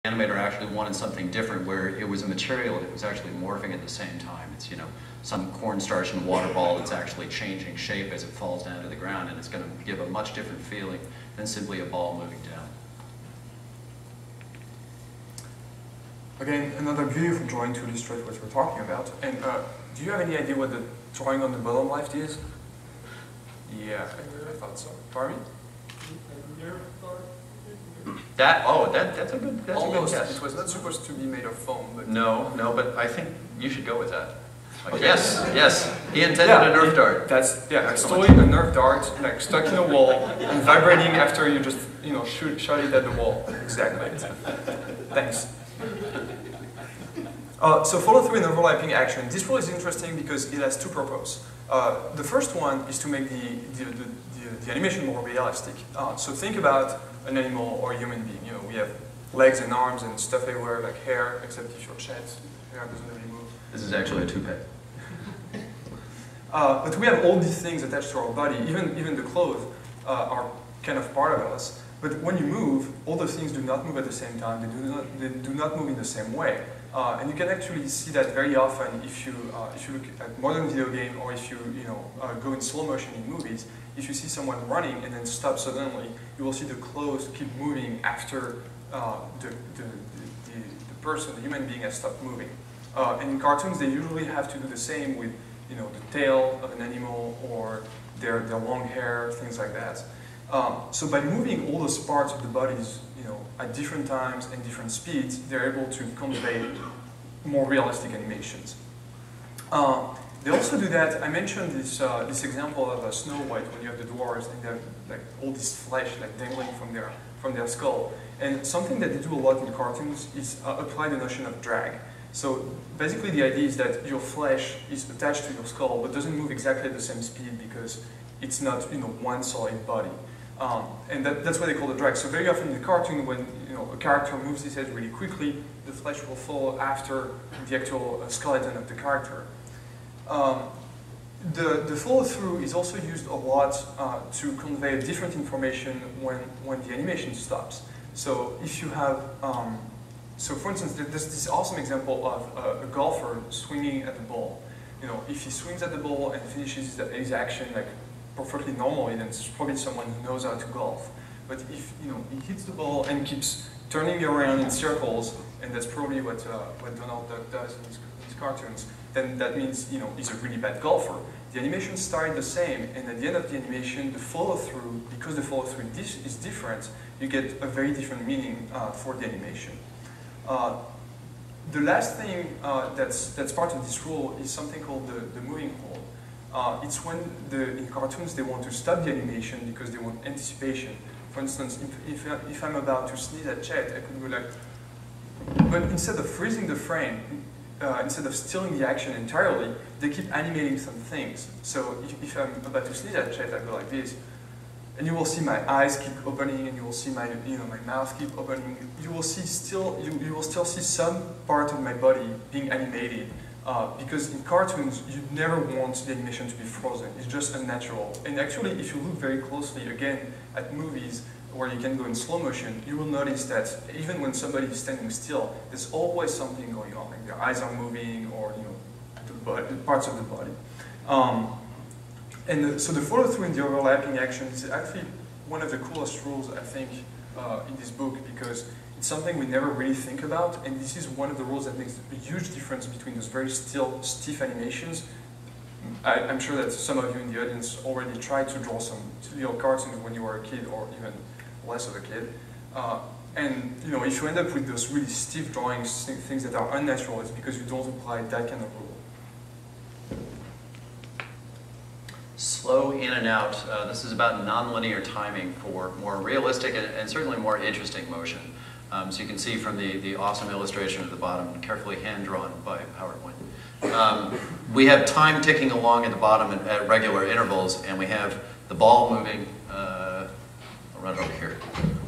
animator actually wanted something different where it was a material that was actually morphing at the same time. It's, you know, some cornstarch and water ball that's actually changing shape as it falls down to the ground, and it's going to give a much different feeling than simply a ball moving down. Again, another beautiful drawing to illustrate what we're talking about. And do you have any idea what the drawing on the bottom left is? Yeah, I thought so. Pardon me? That's a good Almost. guess. It was not supposed to be made of foam. But No, but I think you should go with that. Like, okay. Yes. He intended a Nerf dart. That's it's totally a Nerf dart, like stuck in a wall and vibrating after you just shot it at the wall. Exactly. Thanks. So follow through and overlapping action. This rule is interesting because it has two purposes. The first one is to make the animation more realistic. So think about an animal or a human being. You know, we have legs and arms and stuff everywhere, like hair, except if you're Chet, hair doesn't really move. This is actually a toupee. But we have all these things attached to our body. Even the clothes are kind of part of us. But when you move, all those things do not move at the same time. They do not move in the same way. And you can actually see that very often if you look at modern video game, or if you go in slow motion in movies. If you see someone running and then stop suddenly, you will see the clothes keep moving after the person, the human being, has stopped moving. And in cartoons, they usually have to do the same with the tail of an animal or their long hair, things like that. So by moving all those parts of the bodies, at different times and different speeds, they're able to convey more realistic animations. They also do that. I mentioned this example of Snow White, when you have the dwarves and they have like all this flesh like dangling from their skull. And something that they do a lot in cartoons is apply the notion of drag. So basically the idea is that your flesh is attached to your skull but doesn't move exactly at the same speed because it's not one solid body. And that's what they call the drag. So very often in the cartoon, when a character moves his head really quickly, the flesh will follow after the actual skeleton of the character. The follow-through is also used a lot to convey different information when the animation stops. So if you have, so for instance, there's this awesome example of a golfer swinging at the ball. If he swings at the ball and finishes his action like perfectly normally, then it's probably someone who knows how to golf. But if he hits the ball and keeps turning it around in circles, and that's probably what Donald Duck does in his cartoons, then that means he's a really bad golfer. The animation started the same, and at the end of the animation, the follow-through, because the follow-through is different, you get a very different meaning for the animation. The last thing that's part of this rule is something called the moving hold. It's when in cartoons they want to stop the animation because they want anticipation. For instance, if I'm about to sneeze at Chet, I could go like, but instead of freezing the frame, instead of stilling the action entirely, they keep animating some things. So if I'm about to sneeze at Chet, I go like this, and you will see my eyes keep opening, and you will see my my mouth keep opening. You will still see some part of my body being animated. Because in cartoons, you never want the animation to be frozen. It's just unnatural. And actually, if you look very closely, again, at movies where you can go in slow motion, you will notice that even when somebody is standing still, there's always something going on. Like their eyes are moving, or the parts of the body. So the follow-through and the overlapping action is actually one of the coolest rules, I think, in this book, because it's something we never really think about, and this is one of the rules that makes a huge difference between those very still, stiff animations. I'm sure that some of you in the audience already tried to draw some little cartoons when you were a kid, or even less of a kid. And if you end up with those really stiff drawings, things that are unnatural, it's because you don't apply that kind of rule. Slow in and out. This is about nonlinear timing for more realistic and certainly more interesting motion. So you can see from the awesome illustration at the bottom, carefully hand-drawn by Howard Wynn. We have time ticking along at the bottom at regular intervals, and we have the ball moving. I'll run it over here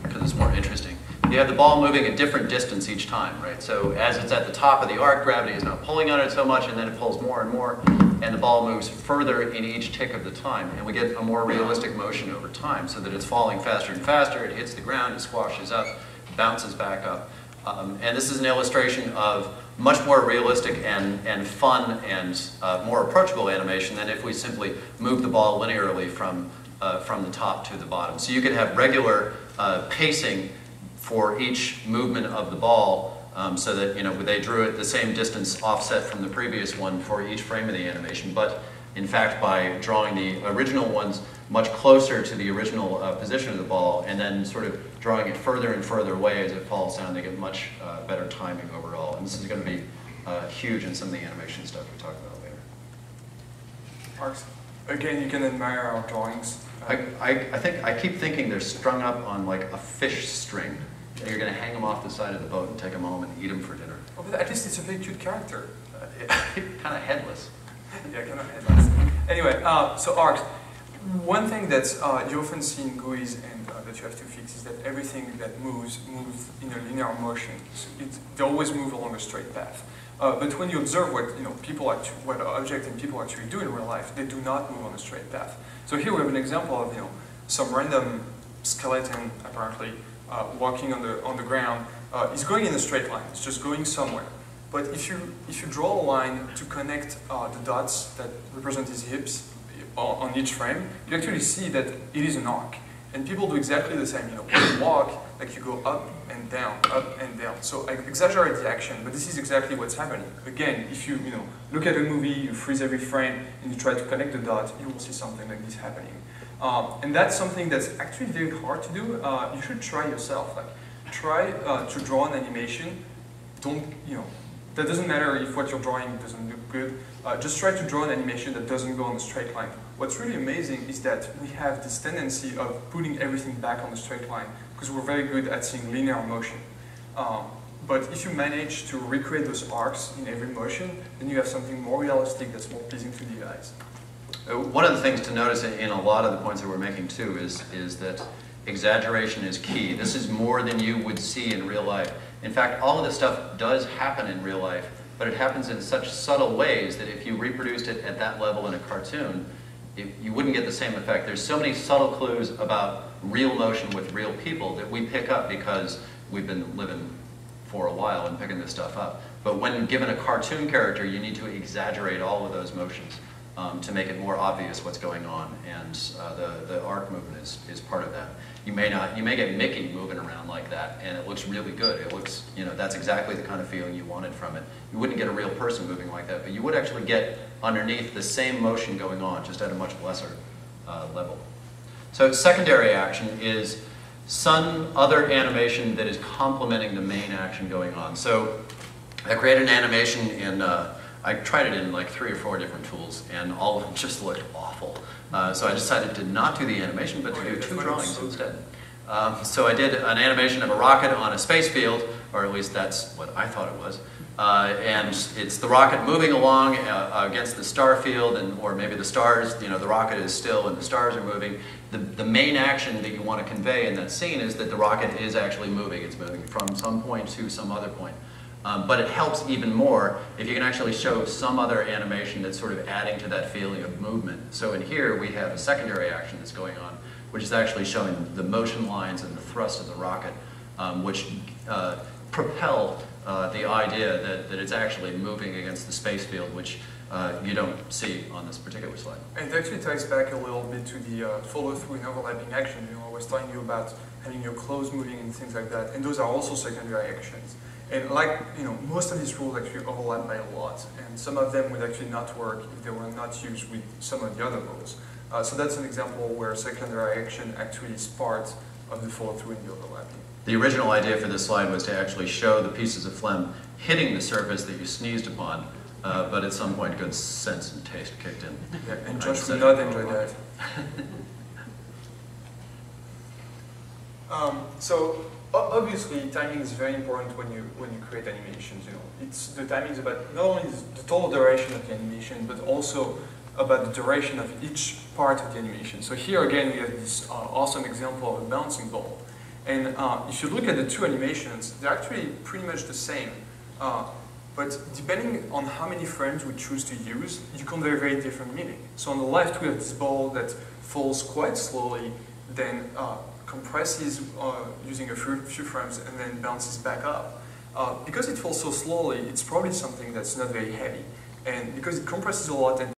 because it's more interesting. You have the ball moving a different distance each time, right? So as it's at the top of the arc, gravity is not pulling on it so much, and then it pulls more and more, and the ball moves further in each tick of the time. And we get a more realistic motion over time, so that it's falling faster and faster, it hits the ground, it squashes up, bounces back up. And this is an illustration of much more realistic and fun and more approachable animation than if we simply move the ball linearly from the top to the bottom. So you could have regular pacing for each movement of the ball, so that they drew it the same distance offset from the previous one for each frame of the animation. But in fact, by drawing the original ones much closer to the original position of the ball, and then sort of drawing it further and further away as it falls down, they get much better timing overall. And this is going to be huge in some of the animation stuff we talk about later. Marks, again, you can admire our drawings. I keep thinking they're strung up on like a fish string. And you're going to hang them off the side of the boat and take them home and eat them for dinner. Oh, but at least it's a very cute character. Kind of headless. Yeah, kind of headless. Anyway, so Arcs, one thing that you often see in GUIs and that you have to fix is that everything that moves in a linear motion. So they always move along a straight path. But when you observe what objects and people actually do in real life, they do not move on a straight path. So here we have an example of some random skeleton apparently walking on the ground. Is going in a straight line. It's just going somewhere. But if you draw a line to connect the dots that represent his hips on each frame, you actually see that it is an arc. And people do exactly the same. When you walk, like you go up and down, up and down. So I exaggerate the action, but this is exactly what's happening. Again, if you look at a movie, you freeze every frame, and you try to connect the dots, you will see something like this happening. And that's something that's actually very hard to do. You should try yourself. Like, try to draw an animation. That doesn't matter if what you're drawing doesn't look good. Just try to draw an animation that doesn't go on a straight line. What's really amazing is that we have this tendency of putting everything back on a straight line because we're very good at seeing linear motion. But if you manage to recreate those arcs in every motion, then you have something more realistic that's more pleasing to the eyes. One of the things to notice in a lot of the points that we're making too is that exaggeration is key. This is more than you would see in real life. In fact, all of this stuff does happen in real life, but it happens in such subtle ways that if you reproduced it at that level in a cartoon, you wouldn't get the same effect. There's so many subtle clues about real motion with real people that we pick up because we've been living for a while and picking this stuff up. But when given a cartoon character, you need to exaggerate all of those motions to make it more obvious what's going on, and the arc movement is part of that. You may get Mickey moving around like that, and it looks really good. It looks, that's exactly the kind of feeling you wanted from it. You wouldn't get a real person moving like that, but you would actually get underneath the same motion going on, just at a much lesser level. So secondary action is some other animation that is complementing the main action going on. So I created an animation in, I tried it in like 3 or 4 different tools, and all of them just looked awful. So I decided to not do the animation, but to do 2 drawings instead. So I did an animation of a rocket on a space field, or at least that's what I thought it was. And it's the rocket moving along against the star field, or maybe the stars, the rocket is still and the stars are moving. The main action that you want to convey in that scene is that the rocket is actually moving. It's moving from some point to some other point. But it helps even more if you can actually show some other animation that's sort of adding to that feeling of movement. So in here we have a secondary action that's going on, which is actually showing the motion lines and the thrust of the rocket, which propel the idea that it's actually moving against the space field, which you don't see on this particular slide. And it actually ties back a little bit to the follow-through and overlapping action. I was telling you about having your clothes moving and things like that, and those are also secondary actions. And like, most of these rules actually overlap by a lot, and some of them would actually not work if they were not used with some of the other rules. So that's an example where secondary action actually is part of the follow-through and the overlapping. The original idea for this slide was to actually show the pieces of phlegm hitting the surface that you sneezed upon, but at some point good sense and taste kicked in. Yeah, and Josh would not enjoy that. So obviously timing is very important when you create animations. The timing is about not only the total duration of the animation, but also about the duration of each part of the animation. So here again we have this awesome example of a bouncing ball. And if you look at the 2 animations, they're actually pretty much the same. But depending on how many frames we choose to use, you convey very different meaning. So on the left we have this ball that falls quite slowly, then compresses using a few frames, and then bounces back up. because it falls so slowly, it's probably something that's not very heavy. And because it compresses a lot and